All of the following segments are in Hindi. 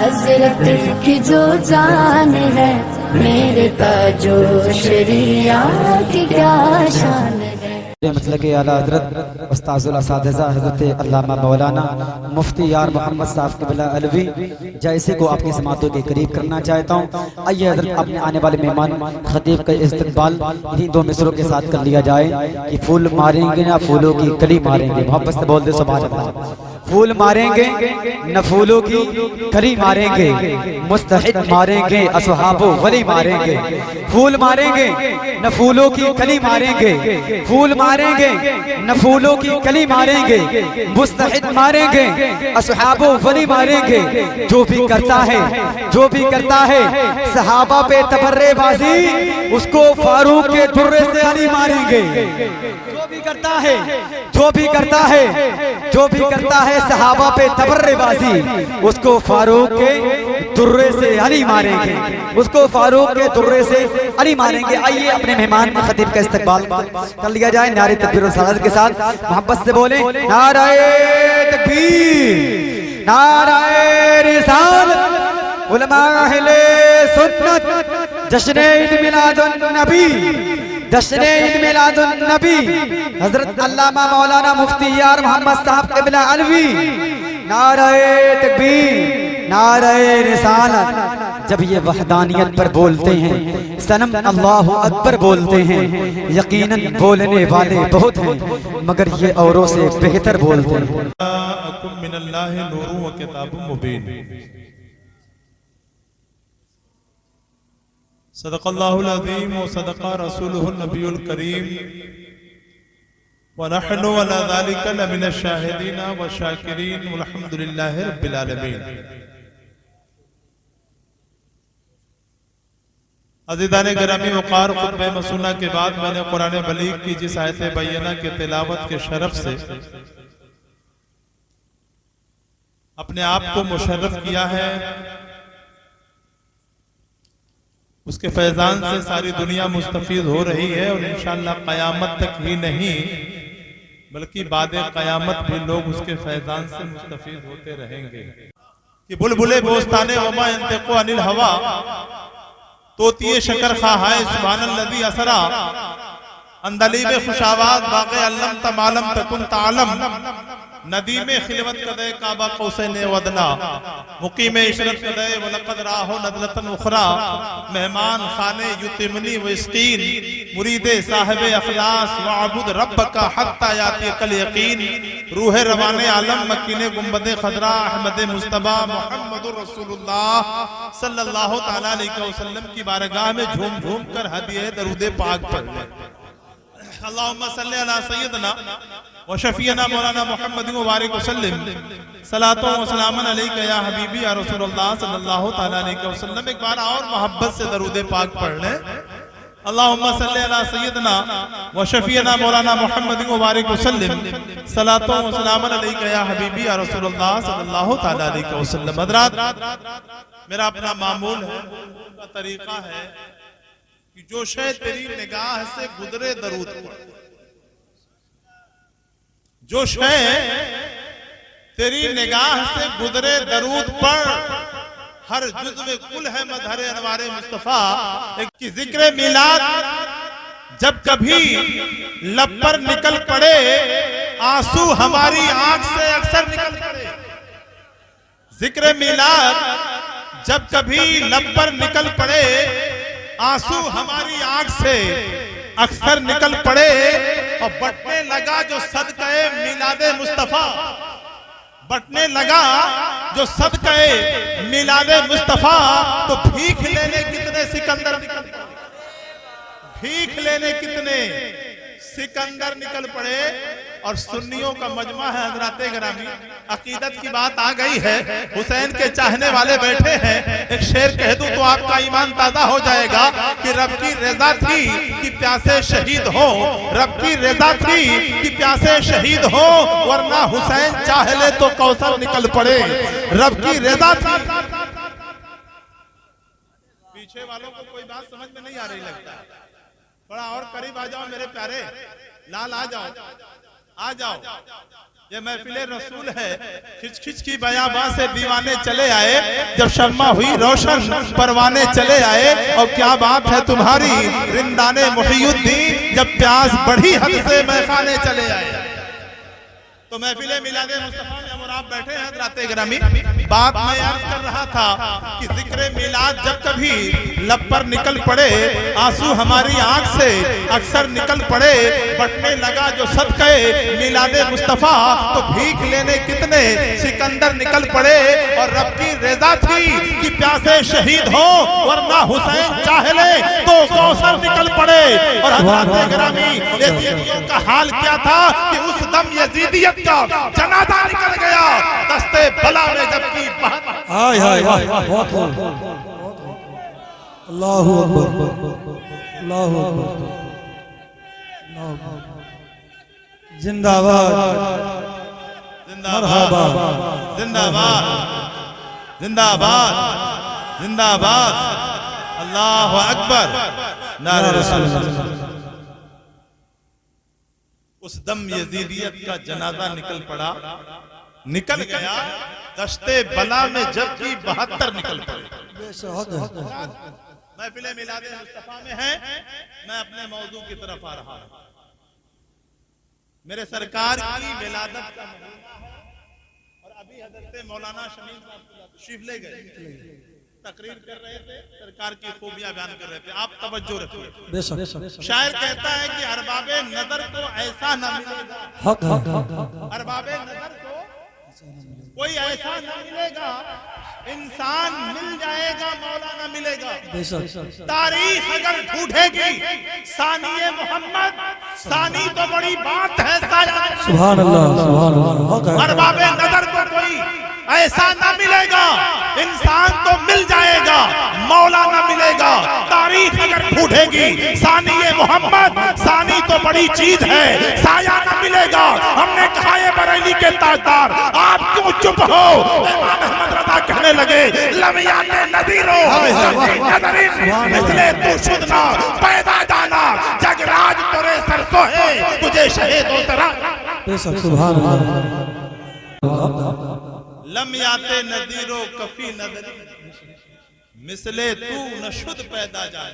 हज़रत की जो जान है मेरे ताजो शरिया की क्या शान है। मतलब के आला हज़रत उस्ताज़ुल असातिज़ा हज़रत अल्लामा मौलाना मुफ्ती यार मोहम्मद साहब क़िबला अलवी जैसे को आपकी समातों के करीब करना चाहता हूँ। आइए हज़रत अपने आने वाले मेहमान खतीब का इस्तकबाल इन्हीं दो मिसरों के साथ कर लिया जाए कि फूल मारेंगे ना फूलों की कली मारेंगे। मोहब्बत से बोल दे सुभान अल्लाह। फूल मारेंगे न फूलों की कली मारेंगे, मुस्तहिद मारेंगे असहाबो वली मारेंगे। फूल मारेंगे न फूलों की कली मारेंगे, फूल मारेंगे न फूलों की कली मारेंगे, मुस्तहिद मारेंगे असहाबो वली मारेंगे। जो भी करता है सहाबा पे तबर्रेबाजी उसको फारूक के दुर्रे से अली मारेंगे। जो भी करता है सहाबा पे तबर्रेबाजी उसको फारूक के दुर्रे से अली मारेंगे, उसको फारूक के दुर्रे से अली मारेंगे। आइए अपने मेहमान के खतीब का इस्तकबाल कर लिया जाए नारे तकबीर और सलात के साथ। मोहब्बत से बोले नारे तकबीर, नारे रिसालत, उलमा अहले सुन्नत, जश्न ईद मिलादुन नबी, जश्न ईद मिलादुन नबी हजरत अल्लामा मौलाना मुफ्ती यार मोहम्मद साहब क़िबला अलवी। नारे तकबीर, नारे रिसालत। जब ये वहदानियत पर बोलते हैं, सनम अल्लाहु अकबर बोलते हैं, यकीनन बोलने वाले बहुत हैं मगर ये औरों से बेहतर बोलते हैं। सदक़ल्लाहुल अज़ीम व सदक़ा रसूलुहुन नबियुल करीम व नहनु अला ज़ालिका लमिनश शाहिदीन व शाकिरीन वल्हम्दुलिल्लाहि रब्बिल आलमीन। अज़ीज़ाने गिरामी वक़ार खुतबे मसूना के बाद मैंने कुरान बलीग की जिस आयत बैयना के तिलावत के शरफ से अपने आप को मुशर्रफ किया है, उसके फैजान से सारी दुनिया मुस्तफीद हो रही है और इंशाअल्लाह क़यामत तक ही नहीं बल्कि बाद क़यामत भी लोग उसके फैजान से मुस्तफीद होते रहेंगे। कि बुलबुले बोस्ताने वमा यंतिक़ु अनिल हवा, तोतिए शकर खाहाए सुभानल्लज़ी असरा, अंदलीबे खुशावाज बाक़े अल्लम तमालम तकुन तालम, नदीमे खिलवत कदे काबा कौसैने वदना, मुकीमे इशरत कदे वलक़द राहो नज़लतन उख़रा, मेहमान खाने युतिमनी वस्कीन, मुरीदे साहिबे अखलास वअबुद रब्बका हत्ता यातिकल यकीन, रूहे रवाने आलम मकीने गुंबदे खदरा अहमद मुस्तबा मुहम्मदुर रसूलुल्लाह सल्लल्लाहु तआला अलैहि वसल्लम की बारगाह में झूम झूम कर हदिये दरूदे पाक पढ़ ले। अल्लाहुम्मा सल्ली अला सय्यदना व शफीना मौलाना मुहम्मद व बारिक वसल्लिम सलातो व सलामन अलैका या हबीबी या रसूलुल्लाह सल्लल्लाहु तआला अलैहि वसल्लम। एक बार और मोहब्बत से दरूद पाक पढ़ ले। अल्लाहुम्मा सल्ली अला सय्यदना व शफीना मौलाना मुहम्मद व बारिक वसल्लिम सलातो व सलामन अलैका या हबीबी या रसूलुल्लाह सल्लल्लाहु तआला अलैहि वसल्लम। हज़रात, मेरा अपना मामूल है, का तरीका है कि जो शय तेरी निगाह से गुजरे दरूद पढ़, जो शय तेरी निगाह से गुजरे दरूद पढ़, हर जुज़्व कुल है मज़हर अनवारे मुस्तफा। एक जिक्र मिलाद जब कभी लब पर निकल पड़े, आंसू हमारी आंख से अक्सर निकल पड़े। जिक्र मिलाद जब कभी लब पर निकल पड़े, आंसू हमारी आंख से अक्सर निकल पड़े और बटने लगा जो सदक़े मिलादे मुस्तफा, बटने लगा जो सदक़े मिलादे मुस्तफा। तो भीख लेने कितने सिकंदर निकल पड़े, भीख लेने कितने सिकंदर निकल पड़े। और सुन्नियों का मजमा है हज़रात गिरामी, अकीदत की बात आ गई है, हुसैन के चाहने वाले बैठे हैं। एक शेर कह दूं तो आपका ईमान ताजा हो जाएगा कि रब की रजा थी कि प्यासे शहीद हो, रब की रजा थी कि प्यासे शहीद हो, वरना हुसैन चाह ले तो कौसर निकल पड़े। रब की रजा थी। पीछे वालों को कोई बात समझ में नहीं आ रही लगता है, थोड़ा और करीब आ जाओ मेरे प्यारे लाल, आ जाओ आ जाओ। ये महफिले रसूल है। खिच खिच की बयाबा से दीवाने चले आए, जब शम्मा हुई रोशन परवाने चले आए। और क्या बात है तुम्हारी रिंदाने मुहियुद्दीन, जब प्यास बढ़ी हद से मैखाने चले आए। तो महफिले मिलादे मुस्तफा में हम और आप बैठे हैं हज़रात गिरामी। बात मैं अर्ज कर रहा था कि जिक्र मिलाद जब कभी लब पर निकल पड़े, आंसू हमारी आंख से अक्सर निकल पड़े। बटने लगा जो सदक़े मिलादे मुस्तफा, तो भीख लेने कितने सिकंदर निकल पड़े। और रब की रज़ा थी कि प्यासे शहीद हो, वरना हुसैन चाहे ले तो कौसर निकल पड़े। और हज़रात गिरामी यजीदियों का हाल क्या था कि उस दम यजीदियत का जनाजा निकल गया दस्ते बला में, जबकि हाय हाय हाय बहुत अल्लाहू अकबर अल्लाहू अकबर जिंदाबाद जिंदाबाद जिंदाबाद जिंदाबाद जिंदाबाद अल्लाहू अकबर नारे रसूल। उस दम यजीदियत का जनाजा निकल पड़ा, निकल गया दस्ते बला में, जबकि 72 निकल पड़े। महफिले मिलादे मुस्तफा में है। मैं अपने मौजू की तरफ आ रहा हूं। मेरे सरकार की विलादत का महीना है और अभी हजरत मौलाना शमीम साहब तशरीफ ले गए, तकरीर कर रहे थे, सरकार की खूबियां बयान कर रहे थे। आप तवज्जो रखिए। शायर कहता है कि अरबाबे नजर को ऐसा न मिलेगा, अरबाबे नजर को कोई ऐसा न मिलेगा, इंसान मिल जाएगा मौला न मिलेगा। तारीख अगर ढूंढेगी सानिए मोहम्मद, सानी तो बड़ी बात है। सुभान अल्लाह सुभान अल्लाह। अरबाबे नजर को कोई ऐसा न मिलेगा, इंसान तो मिल जाएगा, मौला न मिलेगा। तारीख अगर ढूंढेगी सानिए मोहम्मद, सानी तो बड़ी चीज है, साया न मिलेगा। हमने कहा ये बरेली के ताजदार, आप क्यों चुप हो? इमाम अहमद रज़ा कहने लगे लमियाने नदीरो इसलिए तू शुद्ध ना पैदा जाना, जगराज तेरे सरसों है, तुझे शहीद हो तेरा। सुभान अल्लाह। लमियाते नदीरो कफी नदरी, मिसले तू न शुद्ध पैदा जाए।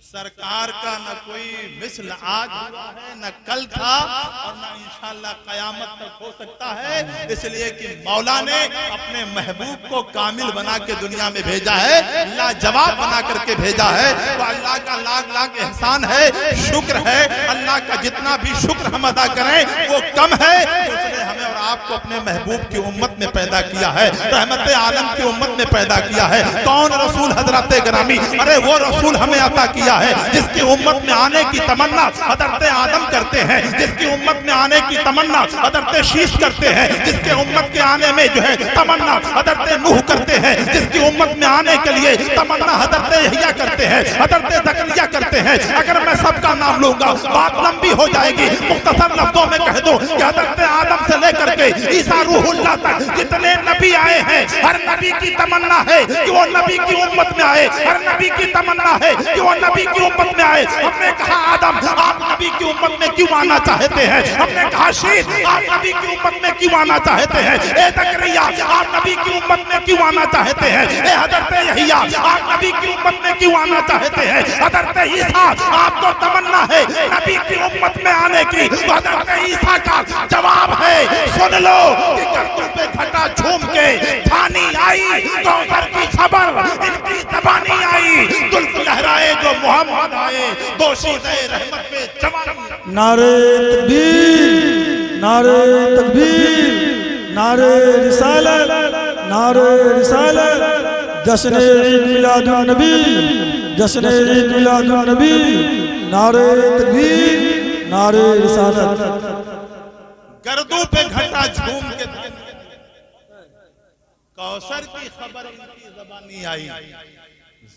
सरकार का न कोई मिसल आज हुआ है, न कल था और न इंशाअल्लाह कयामत तक हो सकता है। इसलिए कि मौला ने अपने महबूब को कामिल बना के दुनिया में भेजा है, लाजवाब बना करके भेजा है। तो अल्लाह का लाख लाख एहसान है, शुक्र है। अल्लाह का जितना भी शुक्र हम अदा करें वो कम है। इसलिए हमें और आपको अपने महबूब की उम्मत में पैदा किया है, रहमत आलम की उम्मत में पैदा किया है। कौन रसूल? हजरत गिरामी। अरे वो रसूल हमें अता किया है जिसकी उम्मत में आने की तमन्ना हजरत आदम करते हैं, जिसकी उम्मत में आने की तमन्ना हजरत शीश करते हैं, जिसके उम्मत के आने में जो है तमन्ना हजरत नूह करते हैं, जिसकी उम्मत में आने के लिए तमन्ना हजरत यहया करते हैं, हजरत ज़करिया करते हैं। अगर मैं सबका नाम लूंगा बात लंबी हो जाएगी। मुख्तसर लफ्जों में कह दूं कि हजरत आदम से लेकर के ईसा रूहुल्लाह तक जितने नबी आए हैं, हर नबी की तमन्ना है कि वो नबी की उम्मत में आए, हर नबी की तमन्ना है कि वो नबी की उम्मत में आए। हमने कहा आदम आप नबी की उम्मत में क्यों आना चाहते हैं? हमने कहा शीश आप नबी की उम्मत में क्यों आना चाहते हैं? ए ज़करिया आप नबी की उम्मत में क्यों आना चाहते हैं? ए हजरत यहया आप नबी की उम्मत में क्यों आना चाहते हैं? हजरत ईसा आपको तमन्ना है नबी की उम्मत में आने की। हजरत ईसा का जवाब है सुन लो कि गर्दन पे घटा झूम के थानी आई, कौसर की खबर इनकी ज़बानी आई, जुल्फ लहराए जो मोहम्मद आए, दोशीज़े रहमत पे जवानी। नारे तकबीर नारे तकबीर नारे रिसालत नारे रिसालत। जश्न ईद मिलादुन नबी जश्न ईद मिलादुन नबी। नारे तकबीर नारे रिसालत। गर्दों पे घटा झूम के कौसर की खबर इनकी ज़बानी आई,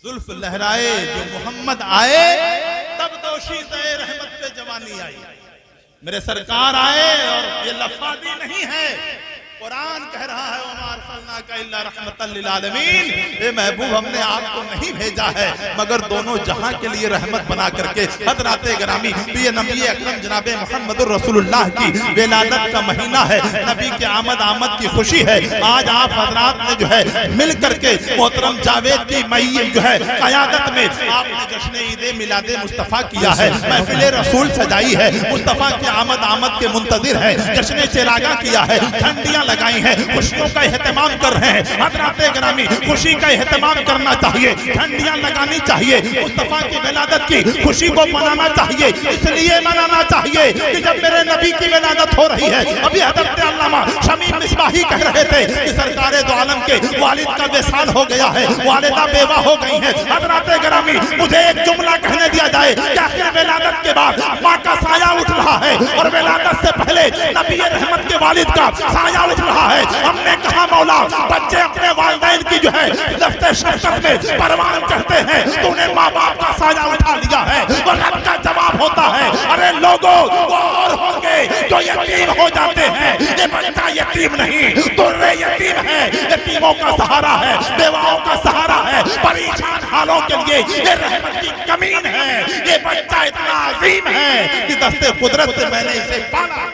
जुल्फ लहराए जो मोहम्मद आए, तब दोशीज़े रहमत पे जवानी आई। मेरे सरकार आए और ये लफाजी नहीं है, कुरान कह रहा है अर्सलनाका इल्ला रहमतल लिल आलमीन, ए महबूब हमने आपको नहीं भेजा है मगर दोनों जहां के लिए रहमत बना करके। हज़रात गिरामी प्रिय नबी अकरम जनाब मुहम्मदुर रसूलुल्लाह की विलादत का महीना है, नबी के आमद की खुशी है। आज आप हजरात ने जो है मिल करके मोहतरम जावेद की मई जो है क़यादत में आपने जश्न ईद मिलाद मुस्तफ़ा किया है, महफिल रसूल सजाई है, मुस्तफ़ा के आमद के मुंतजिर है, जश्न चिरागा किया है, झंडियां लगाई हैं, खुशियों का एहतमाम कर रहे हैं। हज़रात गिरामी खुशी का एहतमाम करना चाहिए, झंडियां लगानी चाहिए, मुस्तफ़ा की विलादत की खुशी को मनाना चाहिए। इसलिए मनाना चाहिए कि जब मेरे नबी की विलादत हो रही है, अभी हज़रत अल्लामा शमीम मिसबाही कह रहे थे कि सरकारे दो आलम के वालिद का विसाल हो गया है, वालिदा बेवा हो गई है। हज़रात गिरामी मुझे एक जुमला कहने दिया जाए कि आखिर विलादत के बाद माँ का साया उठ रहा है और विलादत से पहले नबी रहमत के वालिद का साया उठ रहा है। हमने कहा मौला बच्चे अपने वालिदैन की जो है दफ्ते शफ़क़त में परवान चढ़ते हैं, तूने माँ बाप का साया उठा लिया है। और रब का जवाब होता है, अरे लोगों वो और होंगे जो यतीम हो जाते हैं, ये बच्चा यतीम नहीं दुर्रे यतीम है, यतीमों का सहारा है, बेवाओं का सहारा है, परेशान हालों के लिए ये रहमत की कमीन है। ये बच्चा इतना अजीम है कि दस्ते कुदरत से मैंने इसे पाला।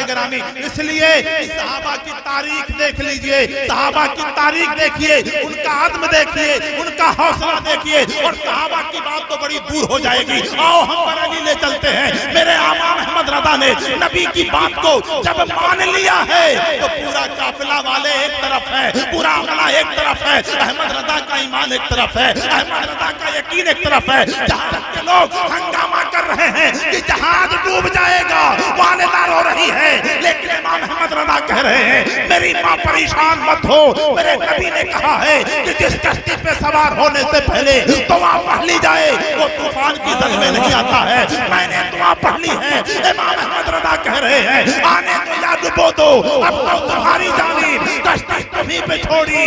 गिरामी इसलिए सहाबा की तारीख देख लीजिए, सहाबा की तारीख देखिए, उनका आत्म देखिए, उनका हौसला देखिए, और सहाबा की बात तो बड़ी दूर हो जाएगी। आओ हम बरेली ले चलते हैं। मेरे आमाम अहमद रज़ा ने नबी की बात को जब मान लिया है तो पूरा काफिला वाले एक तरफ है, पूरा अमला एक तरफ है, अहमद रज़ा का ईमान एक तरफ है, अहमद रज़ा का यकीन एक तरफ है। जहाज के लोग हंगामा कर रहे हैं कि जहाज डूब जाएगा, वालिदा रो रही है, लेकिन इमाम अहमद रज़ा कह रहे हैं मेरी माँ परेशान मत हो। मेरे नबी ने कहा है कि जिस कश्ती पे सवार होने से पहले दुआ पढ़ ली जाए वो तूफान की जद में नहीं आता है। मैंने दुआ पढ़ ली है। इमाम अहमद रज़ा कह रहे हैं आने तो या डुबो दो, अब तो तुम्हारी जानिब कश्ती तुम्हीं पे छोड़ी।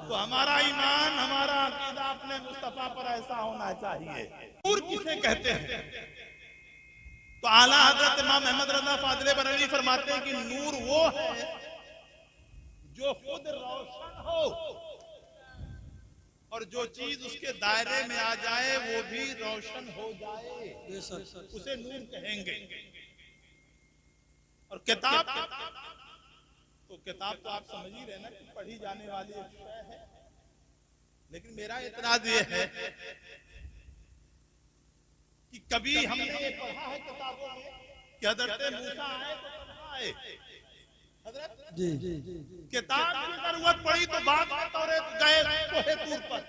तो हमारा ईमान, हमारा अकीदा अपने मुस्तफा पर ऐसा होना चाहिए। नूर किसे कहते हैं? तो आला हजरत इमाम अहमद रज़ा फाज़िले बरेलवी फरमाते हैं कि नूर वो है जो खुद रोशन हो और जो चीज उसके दायरे में आ जाए वो भी रोशन हो जाए, उसे नूर कहेंगे। और किताब, तो किताब तो आप समझ ही रहे ना कि पढ़ी जाने वाली एक शय है। लेकिन मेरा एतराज ये है कि कभी हमने ये पढ़ा है किताबों में कि हज़रत मूसा आए तो तन्हा आए। हज़रत जी किताब की जरूरत पड़ी तो बाद में तौरेत गए कोहे तूर पर।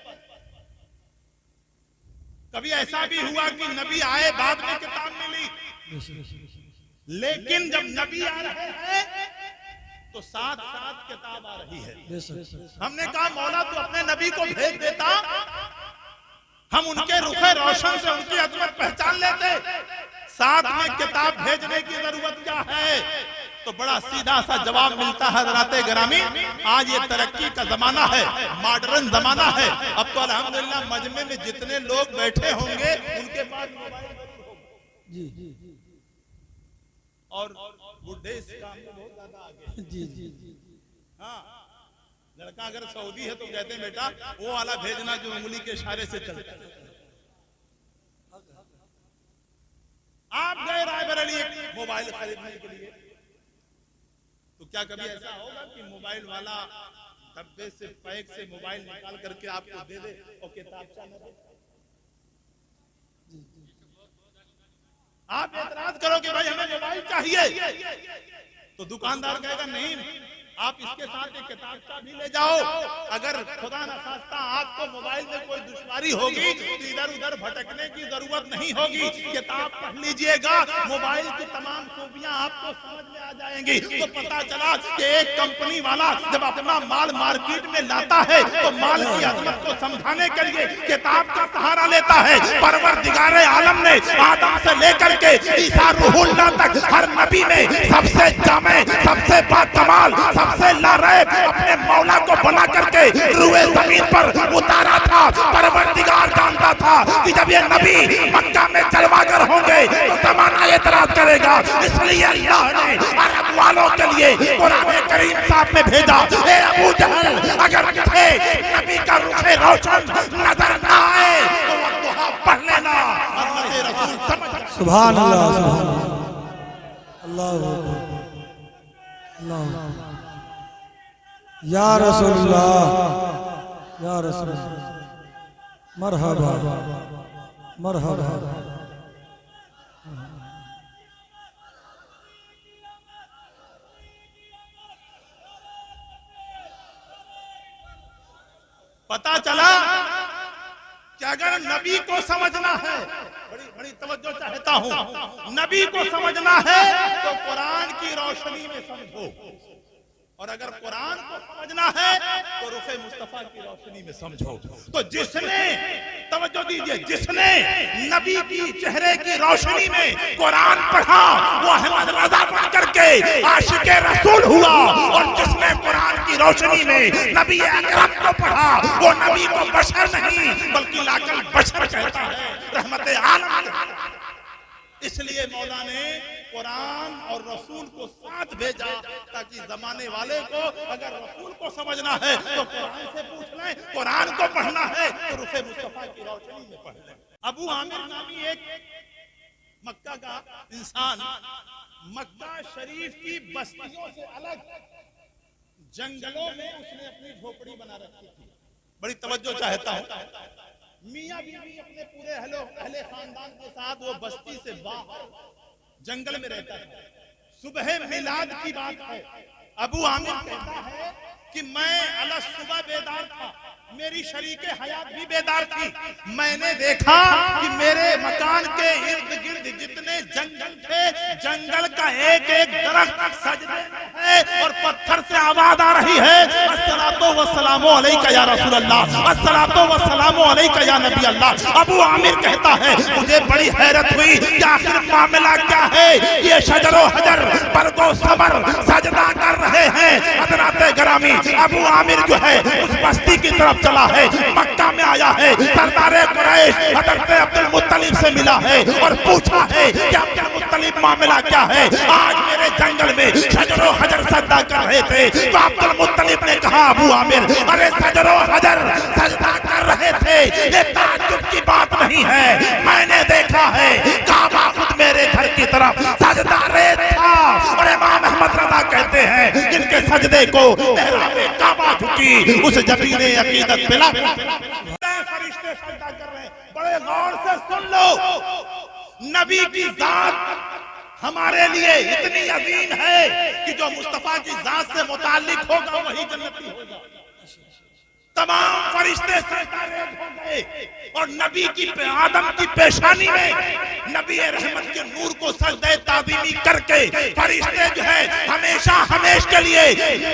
कभी ऐसा भी हुआ कि नबी आए बाद में किताब मिली, लेकिन जब नबी आ रहे हैं तो साथ साथ किताब आ रही है। हमने कहा मौला तू अपने नबी को भेज देता, हम उनके रुखे रोशन से उनकी अजमत पहचान लेते, साथ में किताब भेजने की जरूरत क्या है? तो बड़ा सीधा सा जवाब मिलता है हज़रात गिरामी, आज ये तरक्की का जमाना है, मॉडर्न जमाना है। अब तो अल्हम्दुलिल्लाह मजमे में जितने लोग बैठे होंगे उनके पास मोबाइल होगा और बुढ़े इस काम में बहुत ज्यादा आगे। हाँ, लड़का अगर सऊदी है तो कहते हैं बेटा वो वाला भेजना जो उंगली के इशारे से चलता है। आप गए रायबरेली एक मोबाइल खरीदने के लिए, तो क्या कभी ऐसा होगा कि मोबाइल वाला डब्बे से पैक से मोबाइल निकाल करके आपको दे दे और किताबचा न दे? आप एतराज करो कि भाई हमें मोबाइल चाहिए, तो दुकानदार कहेगा नहीं आप इसके साथ एक किताबचा भी ले जाओ। अगर खुदा न खास्ता आपको मोबाइल में कोई दुश्वारी होगी तो इधर उधर भटकने की जरूरत नहीं होगी, किताब पढ़ लीजिएगा, मोबाइल की तमाम खूबियां आपको समझ में आ जाएंगी। तो पता चला कि एक कंपनी वाला जब अपना माल मार्केट में लाता है तो माल की अजमत को समझाने के लिए किताब का सहारा लेता है। परवरदिगारे आलम ने आदम से लेकर के ईसा रूहुल्लाह तक हर नबी में सबसे जामे, सबसे बाकमाल, सबसे लारैब अपने मौला को बना करके रूए जमीन पर उतार रहा था, परवरदिगार जानता था कि जब ये नबी मक्का में जलवागर होंगे तो ज़माना एतराज करेगा, इसलिए अल्लाह ने अरब वालों के लिए कुरान करीम साथ में भेजा। ए अबू जहल, अगर तुझे नबी का रुखे रोशन नजर ना आए तो वह पढ़ लेना, रसूल समझ। सुभान अल्लाह, सुभान अल्लाह, अल्लाह, या रसूलुल्लाह, या रसूलुल्लाह, मरहबा मरहबा। पता चला कि अगर नबी को समझना है, बड़ी बड़ी तवज्जो चाहता हूं, नबी को समझना है तो कुरान की रोशनी में समझो, और अगर कुरान को समझना है तो रुखे मुस्तफा की रोशनी में समझो। तो जिसने, तवज्जो दीजिए, जिसने नबी की चेहरे की रोशनी में कुरान पढ़ा वो अहमद रजा बन करके आशिके रसूल हुआ, और जिसने कुरान की रोशनी में नबी अकरम को पढ़ा वो नबी को बशर नहीं बल्कि लाकल बशर कहता है, रहमत आलम। इसलिए मौला ने कुरान और रसूल को साथ भेजा ताकि जमाने वाले को अगर रसूल को समझना है तो कुरान से पूछ लें, कुरान को पढ़ना है तो रुखे मुस्तफा की रोशनी में पढ़ लें। अबू आमिर नामी एक मक्का का इंसान मक्का शरीफ की बस्तियों से अलग जंगलों में उसने अपनी झोपड़ी बना रखी थी। बड़ी तवज्जो चाहता हूँ, मियां बीवी अपने पूरे अहले खानदान के साथ वो बस्ती से बाहर जंगल में रहता है। सुबह मिलाद की बात है, अबू आमिर कहता है कि मैं अलग सुबह बेदार था, मेरी शरीके हयात भी बेदार थी। मैंने देखा कि मेरे मकान के इर्द गिर्द जितने जंगल थे, जंगल का एक एक दरख्त सजदे में है और पत्थर से आवाज आ रही है, अस्सलातो वस्सलामु अलैका या रसूल अल्लाह, अस्सलातो वस्सलामु अलैका या नबी अल्लाह। अबू आमिर कहता है मुझे बड़ी हैरत हुई कि आखिर मामला क्या है। ये शजरो हजर बरगो सबर सजदा कर रहे हैं। हजरात गिरामी, अबू आमिर जो है उस बस्ती की तरफ चला है, मक्का में आया है, सरदार कुरैश हजरत अब्दुल मुत्तलिब से मिला है और पूछा है कि अब्दुल मुत्तलिब मामला क्या है। आज मेरे जंगल में शजरो हजर सजदा कर रहे थे, तो अब्दुल मुत्तलिब ने कहा अबू आमिर, अरे शजरो हजर सजदा कर रहे थे, ये ताज्जुब की बात नहीं है, मैंने देखा है काबा खुद मेरे घर की तरफ सजदा रेत था। और इमाम अहमद रज़ा कहते हैं जिनके सजदे को मेहराबे काबा झुकी उस जबीने अकीदत पिला। फरिश्ते सजदा कर रहे हैं, बड़े गौर से सुन लो, नबी की जात हमारे लिए इतनी अजीम है कि जो मुस्तफा की जात से मुताल्लिक होगा वही जन्नती होगा। तमाम फरिश्ते सजदा रेत हो गए और नबी की आदम की पेशानी में नबी रहमत के नूर को सजदे ताज़ीमी करके फरिश्ते जो है हमेशा हमेश के लिए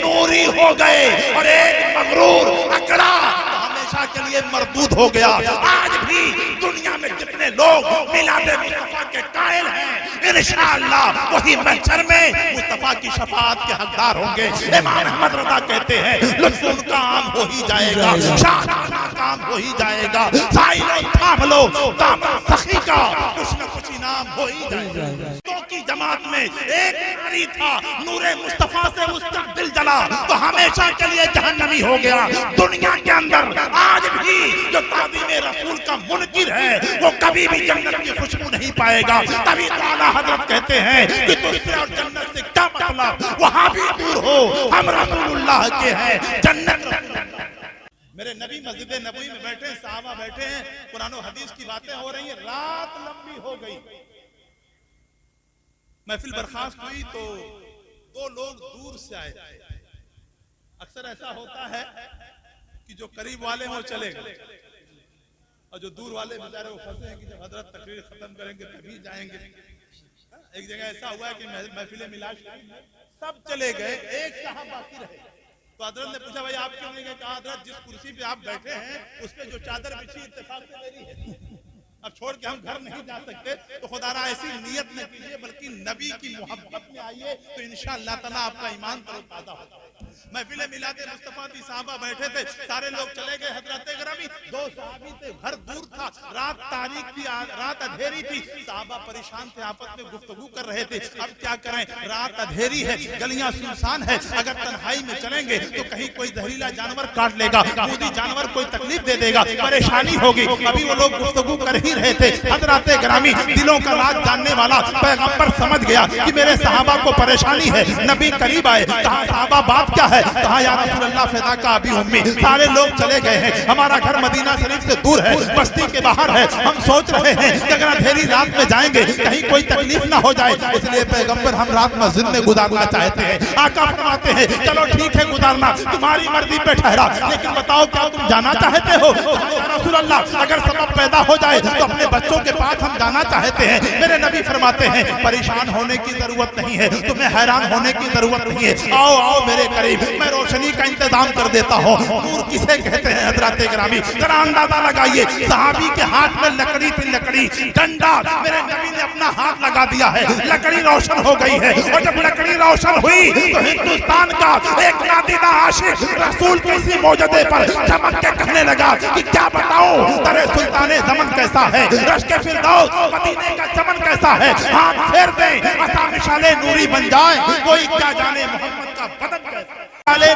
नूरी हो गए और एक मगरूर अकड़ा हमेशा के लिए मरदूद हो गया। आज भी दुनिया में जितने लोग मिलादे मुस्तफा के कायल हैं, इंशाअल्लाह वही महशर में मुस्तफा की शफाअत के हकदार होंगे। इमाम अहमद रज़ा कहते हैं लुत्फ़ुन का आम हो ही जाएगा, शादाना काम हो ही जाएगा, साइलो थाम लो दामन सखी का कुछ न कुछ इनाम हो ही जाएगा। तो की जमात में एक नारी था, नूरे मुस्तफा से उसका दिल जला तो हमेशा के लिए जहन्नमी हो गया। दुनिया के अंदर आज भी जो ताज़ीम रसूल का मुनकिर है वो कभी भी जन्नत की खुशबू नहीं पाएगा। तभी तो आला हजरत कहते हैं कि तुझसे और जन्नत से क्या मतलब, वहां भी दूर हो, हम रसूलुल्लाह के हैं, जन्नत। मेरे नबी मस्जिद नबवी में बैठे हैं, सहाबा बैठे हैं, कुरान और हदीस की बातें हो रही हैं, रात लंबी हो गई, महफिल बर्खास्त हुई तो दो लोग दूर से आए। अक्सर ऐसा होता है कि जो करीब वाले हैं वो चले गए और जो दूर वाले बेचारे वो फंसे हैं कि जब हजरत तकरीर खत्म करेंगे तभी जाएंगे। एक जगह ऐसा हुआ कि महफिल मिलाद सब चले गए, एक साहब बाकी रहे। तो हजरत ने पूछा भाई आप क्यों नहीं गए? कहा हजरत जिस कुर्सी पे आप बैठे हैं उस पे जो चादर बिछी इत्तेफाक से मेरी है, अब छोड़ के हम घर नहीं जा सकते, तो खुदारा ऐसी नियत न कीजिए बल्कि नबी की मोहब्बत में आइए तो इंशाअल्लाह ताला आपका ईमान तरोताजा होगा। महफिल मिलादे मुस्तफा की साहबा बैठे थे, सारे लोग चले गए। हजरत ग्रामी दो सहाबी थे, घर दूर था, रात तारीख थी, रात अंधेरी थी, साहबा परेशान थे, आपस में गुफ्तगू कर रहे थे। अब क्या करें, रात अंधेरी है, गलियां सुनसान है, अगर तन्हाई में चलेंगे तो कहीं कोई जहरीला जानवर काट लेगा, कूदी जानवर कोई तकलीफ दे देगा, परेशानी होगी। अभी वो लोग गुफ्तगू कर ही रहे थे। हजरत ग्रामी दिलों का राज जानने वाला पैगंबर समझ गया कि मेरे सहाबा को परेशानी है। नबी करीब आए, कहा साहबा बात क्या है? कहा या रसूल अल्लाह फिदा का अभी उम्मी, सारे लोग चले गए हैं, हमारा घर मदीना शरीफ से दूर है, बस्ती के बाहर है, हम सोच रहे हैं कि अगर अंधेरी रात में जाएंगे कहीं कोई तकलीफ ना हो जाए, इसलिए पैगंबर हम रात मस्जिद में गुजारना चाहते हैं। आका फरमाते हैं चलो ठीक है गुजारना, तुम्हारी मर्जी पे ठहरा, लेकिन बताओ क्या तुम जाना चाहते हो? या रसूल अल्लाह अगर सबब पैदा हो जाए तो अपने बच्चों के पास हम जाना चाहते हैं। मेरे नबी फरमाते हैं परेशान होने की जरूरत नहीं है, तुम्हें हैरान होने की जरूरत नहीं है, आओ आओ मेरे करीब, मैं रोशनी का इंतजाम कर देता हूँ। नूर किसे कहते हैं हजरत ग्रामी, जरा अंदाजा लगाइए। सहाबी के हाथ में लकड़ी थी, लकड़ी डंडा, मेरे नबी ने अपना हाथ लगा दिया है, लकड़ी रोशन हो गई है। और जब लकड़ी रोशन हुई तो हिंदुस्तान का एक नादीदा आशिक रसूल के इसी मौजूदे पर चमक के कहने लगा कि क्या बताऊं तेरे सुल्ताने ज़मन कैसा है, रश्के फिरदौस मदीने का चमन कैसा है। हाथ फेर दे अता मिशाले नूरी बन जाए, कोई क्या जाने मोहम्मद का बदन कैसा है,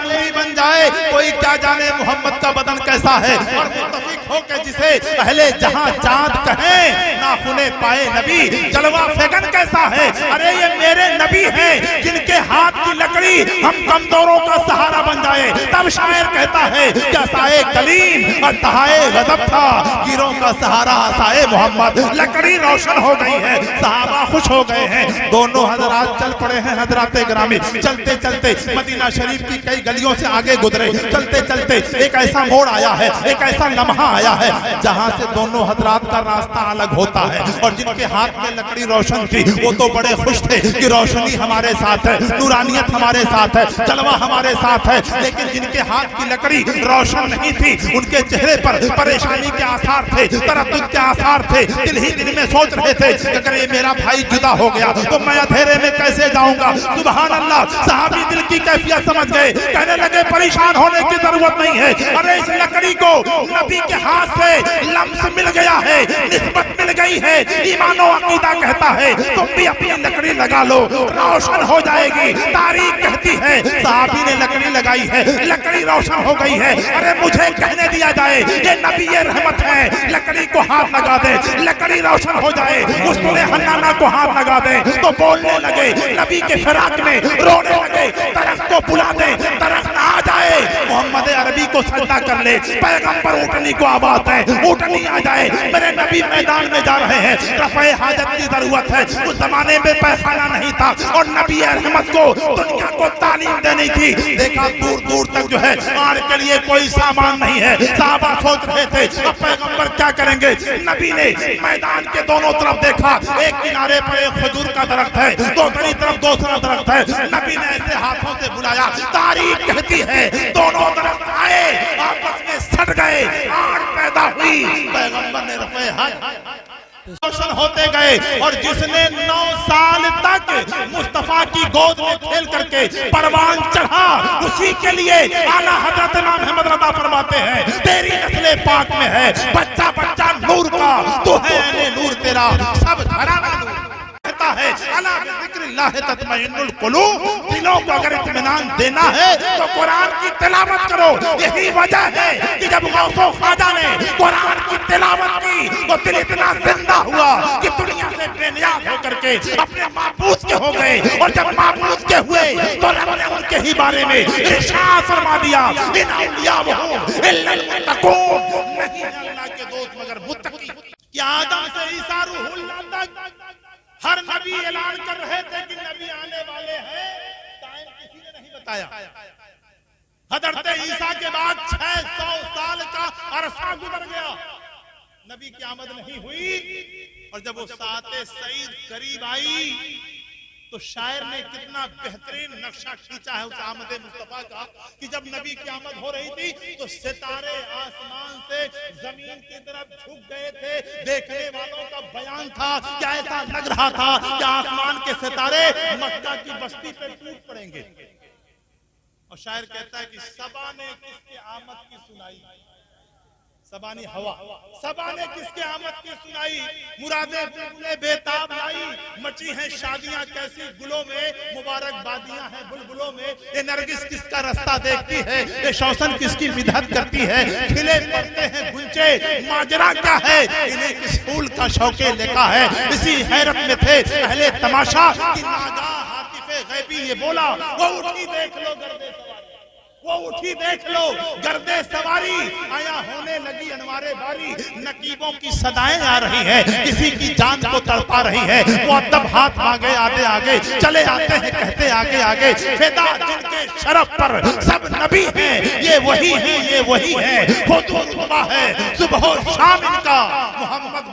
नूरी बन जाए कोई क्या जाने मोहम्मद का बदन कैसा है। और मुत्तफिक हो के जिसे पहले जहां चांद कहे, नाखुने पाए नबी जलवा फेगन कैसा है। अरे ये मेरे नबी हैं जिनके हाथ की लकड़ी हम कमजोरों का सहारा बन जाए। तब शायर कहता है क्या साए कलीम और तहाए गजब था, गिरों का सहारा साए मोहम्मद। लकड़ी रोशन हो गई है, सहाबा खुश हो गए हैं, दोनों हजरात चल पड़े हैं। हजरात ग्रामी चलते चलते मदीना शरीफ की कई गलियों से आगे गुजरे, चलते चलते एक ऐसा मोड़ आया है, एक ऐसा लम्हा आया है जहां से दोनों हजरात का रास्ता अलग होता है। और जिनके हाथ में लकड़ी रोशन थी वो तो बड़े खुश थे कि रोशनी हमारे साथ है, नूरानियत हमारे साथ है, जलवा हमारे साथ है। लेकिन जिनके हाथ की लकड़ी रोशन नहीं थी, उनके चेहरे पर परेशानी के आसार थे, तरद्दुद के आसार थे। दिल ही दिल में सोच रहे थे अगर ये मेरा भाई जुदा हो गया तो मैं अंधेरे में कैसे जाऊंगा। सुभान अल्लाह, सहाबी दिल की कैफियत समझ गए, कहने लगे परेशान होने की जरूरत नहीं है। अरे इस लकड़ी को नबी के हाथ से लम्स मिल गया है, निस्बत मिल गई है, ईमानो अकीदा कहता है तुम भी अपनी लकड़ी लगा लो, रोशन हो जाएगी। तारीख कहती है साहबी ने लकड़ी लगाई है, लकड़ी रोशन हो गई है। अरे मुझे कहने दिया जाए ये नबी ये रहमत है, लकड़ी को हाथ लगा दे, लकड़ी रोशन हो जाए। मुस्तफा हन्नाना को हाथ लगा दे तो बोलने लगे, नबी के फिराक में रोने लगे, तरफ को बुला दे, तरफ आ जाए, मोहम्मद अरबी को सजदा कर ले, पैगंबर ऊँटनी को आवाज है, ऊँटनी आ जाए, मेरे नबी मैदान में जा रहे हैं, रफ़े हाजत की जरूरत है। उस जमाने में पैखाना नहीं था और नबी रहमत को दुनिया को तालीम देनी थी। देखा दूर दूर तक जो है आड़ के लिए कोई सामान नहीं है। साहबा सोच रहे थे अब पैगंबर क्या करेंगे। नबी ने मैदान के दोनों तरफ देखा, एक किनारे पर एक खजूर का दरख्त है, दूसरी तरफ दूसरा दरख्त है। नबी ने ऐसे हाथों से बुलाया, तारीख कहती है दोनों तरफ आए, आपस में सट गए, आग पैदा हुई। पैगंबर ने रफ़े हाथ रोशन होते गए और जिसने 9 साल तक मुस्तफा की गोद में खेल करके परवान चढ़ा, उसी के लिए आला हजरत इमाम अहमद रज़ा फरमाते हैं तेरी नस्ल पाक में है बच्चा बच्चा नूर का, तो है ऐने नूर तेरा सब घराना नूर। कहता है अला बिज़िक्रिल्लाह तत्मइन्नुल कुलूब, दिलों को अगर इत्मीनान देना है तो कुरान की तिलावत करो। यही वजह है कि जब गौसो ख्वाजा ने कुरान की तिलावत की तो दिल इतना जिंदा हुआ कि दुनिया से बेनियाज होकर के अपने माबूद के हो गए। और जब माबूद के हुए तो रब ने उनके ही बारे में इरशाद फरमा दिया, इन औलिया वहुम इल्लल मुत्तकून, नहीं अल्लाह के दोस्त मगर मुत्तकी। कि आदम से ईसा रूहुल्लाह तक हर नबी ऐलान कर रहे थे कि नबी आने वाले हैं, टाइम किसी ने नहीं बताया। हजरत ईसा के बाद 600 साल का अरसा गुजर गया, नबी की आमद नहीं हुई। और जब वो साते सईद करीब आई तो शायर ने कितना बेहतरीन नक्शा खींचा है उस आमद मुस्तफा का कि जब नबी की आमद हो रही थी तो सितारे आसमान से जमीन की तरफ झुक गए थे। देखने वालों का बयान था क्या ऐसा लग रहा था कि आसमान के सितारे मक्का की बस्ती पर टूट पड़ेंगे। और शायर कहता है कि सबा ने किसके आमद की सुनाई, सबानी हवा, सबा ने किसके आमद की सुनाई, मुरादे बुलबुले बेताब लाई, मची हैं शादियां कैसी गुलों में, मुबारकबादियां हैं बुलबुलों में, ये नरगिस किसका रास्ता देखती है, ये शौसन किसकी मिदहत करती है, खिले पड़ते हैं गुंचे, माजरा क्या है, इन्हें किस फूल का शौके लिखा है। इसी हैरत में थे पहले तमाशा कि नागा हातिफे गैबी ये बोला, वो उठी देख लो गर्दे सवारी, वो उठी देख लो गर्दे सवारी, आया होने लगी अनवारे बारी, नकीबों की सदाएं आ रही है, किसी की जान को तड़पा रही है, वो तब हाथ मांगे आते आगे, चले आते हैं कहते आगे आगे, फिदा जिनके शरफ पर सब नबी हैं, ये वही है, ये वही है, खुद रुतबा है सुबह शाम इनका, मोहम्मद